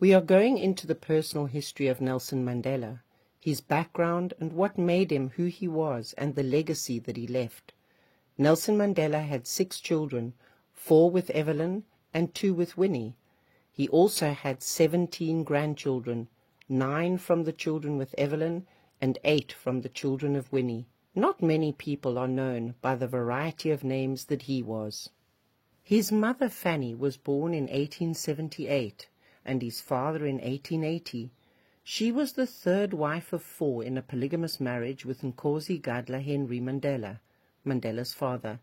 We are going into the personal history of Nelson Mandela, his background and what made him who he was and the legacy that he left. Nelson Mandela had 6 children, 4 with Evelyn and 2 with Winnie. He also had 17 grandchildren, 9 from the children with Evelyn and 8 from the children of Winnie. Not many people are known by the variety of names that he was. His mother Fanny was born in 1878 and his father in 1880. She was the 3rd wife of 4 in a polygamous marriage with Nkosi Gadla Henry Mandela, Mandela's father.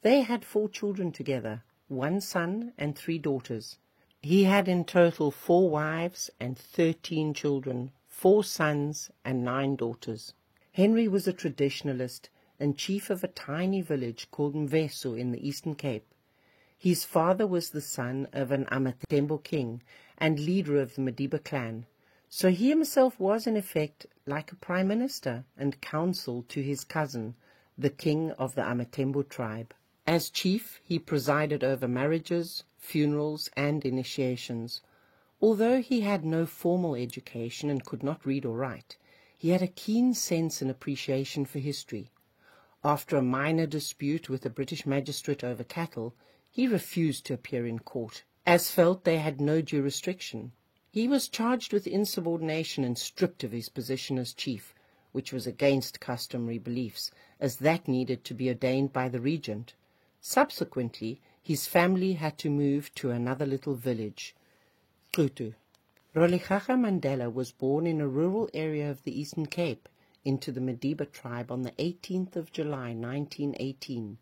They had 4 children together, 1 son and 3 daughters. He had in total 4 wives and 13 children, 4 sons and 9 daughters. Henry was a traditionalist and chief of a tiny village called Mveso in the Eastern Cape. His father was the son of an Amatembo king and leader of the Madiba clan, so he himself was in effect like a prime minister and counsel to his cousin, the king of the Amatembo tribe. As chief, he presided over marriages, funerals, and initiations. Although he had no formal education and could not read or write, he had a keen sense and appreciation for history. After a minor dispute with a British magistrate over cattle, he refused to appear in court, as felt they had no jurisdiction. He was charged with insubordination and stripped of his position as chief, which was against customary beliefs, as that needed to be ordained by the regent. Subsequently, his family had to move to another little village, Tutu. Rolihlahla Mandela was born in a rural area of the Eastern Cape into the Madiba tribe on the 18th of July 1918.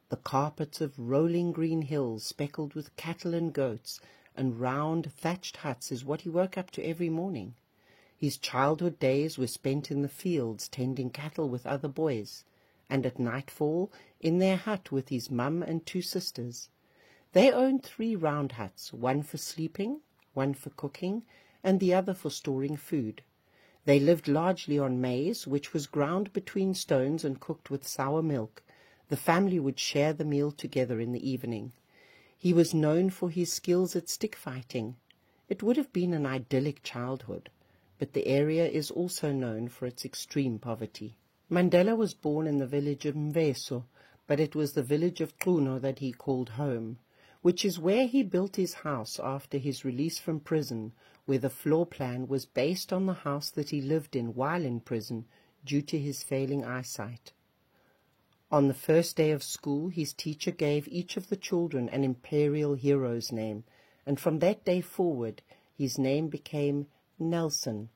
The carpets of rolling green hills speckled with cattle and goats and round thatched huts is what he woke up to every morning. His childhood days were spent in the fields tending cattle with other boys, and at nightfall in their hut with his mum and 2 sisters. They owned 3 round huts, one for sleeping, one for cooking, and the other for storing food. They lived largely on maize, which was ground between stones and cooked with sour milk. The family would share the meal together in the evening. He was known for his skills at stick fighting. It would have been an idyllic childhood, but the area is also known for its extreme poverty. Mandela was born in the village of Mveso, but it was the village of Xuno that he called home, which is where he built his house after his release from prison, where the floor plan was based on the house that he lived in while in prison due to his failing eyesight. On the first day of school, his teacher gave each of the children an imperial hero's name, and from that day forward his name became Nelson,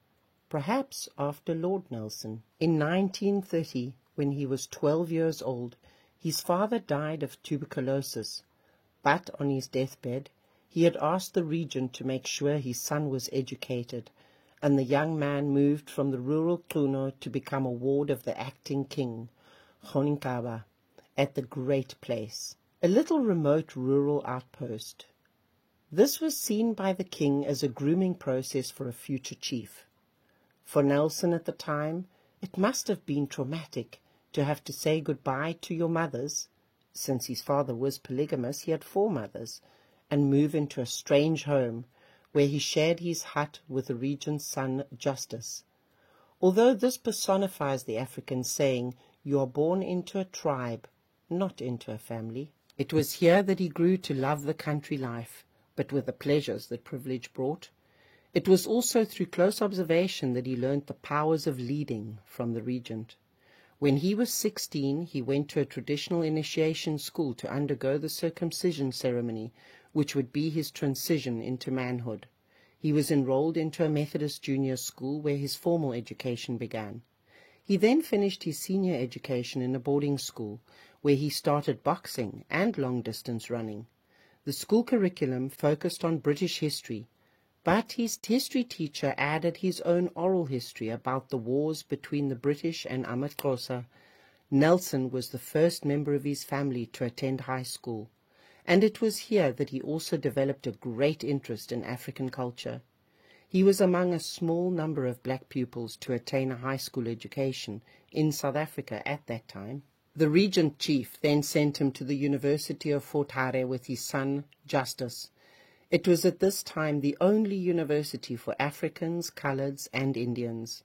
perhaps after Lord Nelson. In 1930, when he was 12 years old, his father died of tuberculosis, but on his deathbed he had asked the regent to make sure his son was educated, and the young man moved from the rural Xuno to become a ward of the acting king, Goninkaba, at the Great Place, a little remote rural outpost. This was seen by the king as a grooming process for a future chief. For Nelson at the time, it must have been traumatic to have to say goodbye to your mothers, since his father was polygamous, he had 4 mothers, and move into a strange home where he shared his hut with the regent's son, Justice. Although this personifies the African saying, "You are born into a tribe, not into a family." It was here that he grew to love the country life, but with the pleasures that privilege brought. It was also through close observation that he learnt the powers of leading from the regent. When he was 16, he went to a traditional initiation school to undergo the circumcision ceremony, which would be his transition into manhood. He was enrolled into a Methodist junior school where his formal education began. He then finished his senior education in a boarding school, where he started boxing and long-distance running. The school curriculum focused on British history, but his history teacher added his own oral history about the wars between the British and AmaXhosa. Nelson was the first member of his family to attend high school, and it was here that he also developed a great interest in African culture. He was among a small number of black pupils to attain a high school education in South Africa at that time. The regent chief then sent him to the University of Fort Hare with his son, Justice. It was at this time the only university for Africans, coloureds, and Indians.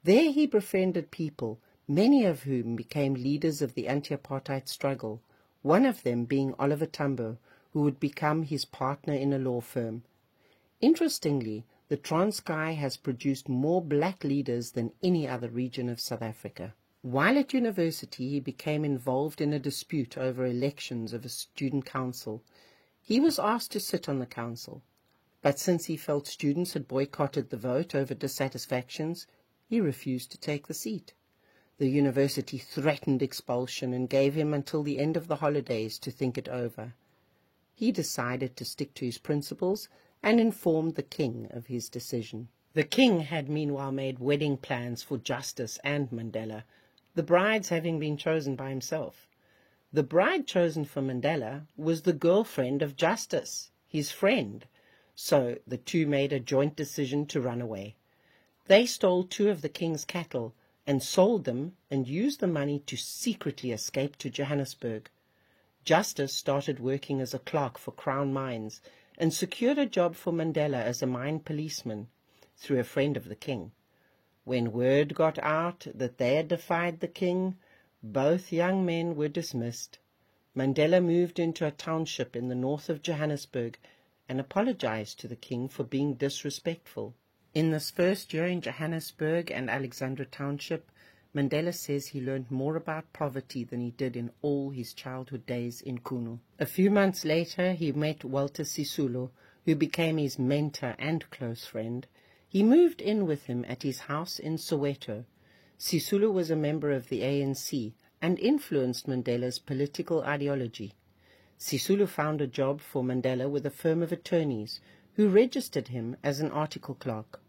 There he befriended people, many of whom became leaders of the anti-apartheid struggle, one of them being Oliver Tambo, who would become his partner in a law firm. Interestingly, the Transkei has produced more black leaders than any other region of South Africa. While at university, he became involved in a dispute over elections of a student council. He was asked to sit on the council, but since he felt students had boycotted the vote over dissatisfactions, he refused to take the seat. The university threatened expulsion and gave him until the end of the holidays to think it over. He decided to stick to his principles and informed the king of his decision. The king had meanwhile made wedding plans for Justice and Mandela, the brides having been chosen by himself. The bride chosen for Mandela was the girlfriend of Justice, his friend, so the two made a joint decision to run away. They stole 2 of the king's cattle and sold them and used the money to secretly escape to Johannesburg. Justice started working as a clerk for Crown Mines and secured a job for Mandela as a mine policeman through a friend of the king. When word got out that they had defied the king, both young men were dismissed. Mandela moved into a township in the north of Johannesburg and apologized to the king for being disrespectful. In this first year in Johannesburg and Alexandra Township, Mandela says he learned more about poverty than he did in all his childhood days in Kunu. A few months later, he met Walter Sisulu, who became his mentor and close friend. He moved in with him at his house in Soweto. Sisulu was a member of the ANC and influenced Mandela's political ideology. Sisulu found a job for Mandela with a firm of attorneys who registered him as an article clerk.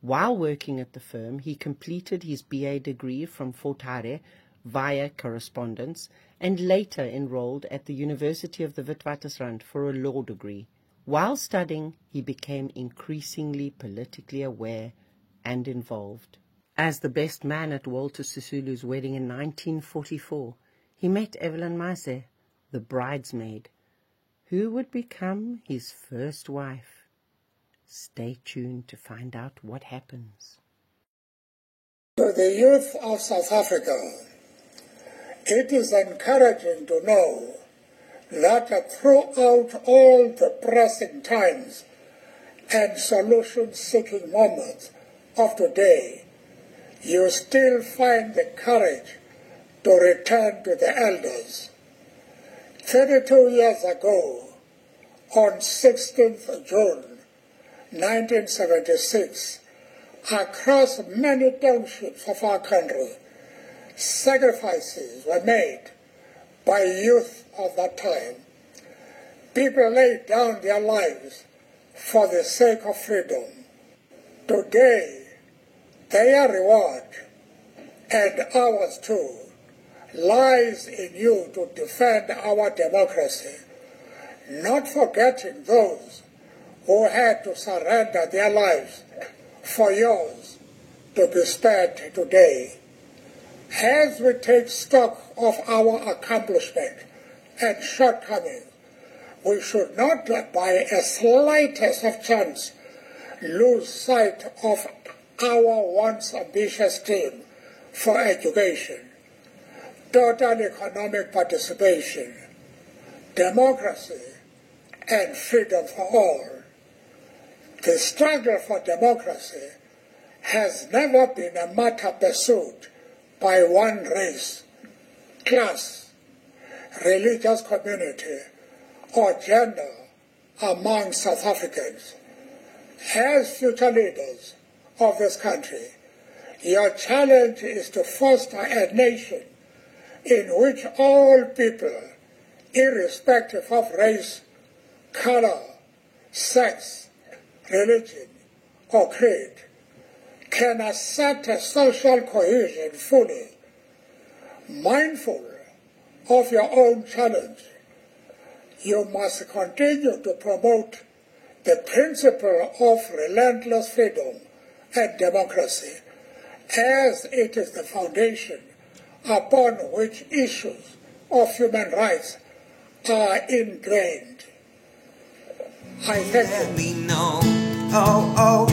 While working at the firm, he completed his BA degree from Fort Hare via correspondence and later enrolled at the University of the Witwatersrand for a law degree. While studying, he became increasingly politically aware and involved. As the best man at Walter Sisulu's wedding in 1944, he met Evelyn Maise, the bridesmaid, who would become his first wife. Stay tuned to find out what happens. To the youth of South Africa, it is encouraging to know that throughout all the pressing times and solution-seeking moments of today, you still find the courage to return to the elders. 32 years ago, on 16th June 1976, across many townships of our country, sacrifices were made by youth of that time. People laid down their lives for the sake of freedom. Today, their reward, and ours too, lies in you to defend our democracy, not forgetting those who had to surrender their lives for yours to be spared today. As we take stock of our accomplishment and shortcomings, we should not, by a slightest of chance, lose sight of our once ambitious dream for education, total economic participation, democracy, and freedom for all. The struggle for democracy has never been a matter pursued by one race, class, religious community, or gender among South Africans. As future leaders of this country, your challenge is to foster a nation in which all people, irrespective of race, color, sex, religion, or creed, can assert a social cohesion fully. Mindful of your own challenge, you must continue to promote the principle of relentless freedom and democracy, as it is the foundation upon which issues of human rights are ingrained. I thank you. Let me know. Oh, oh.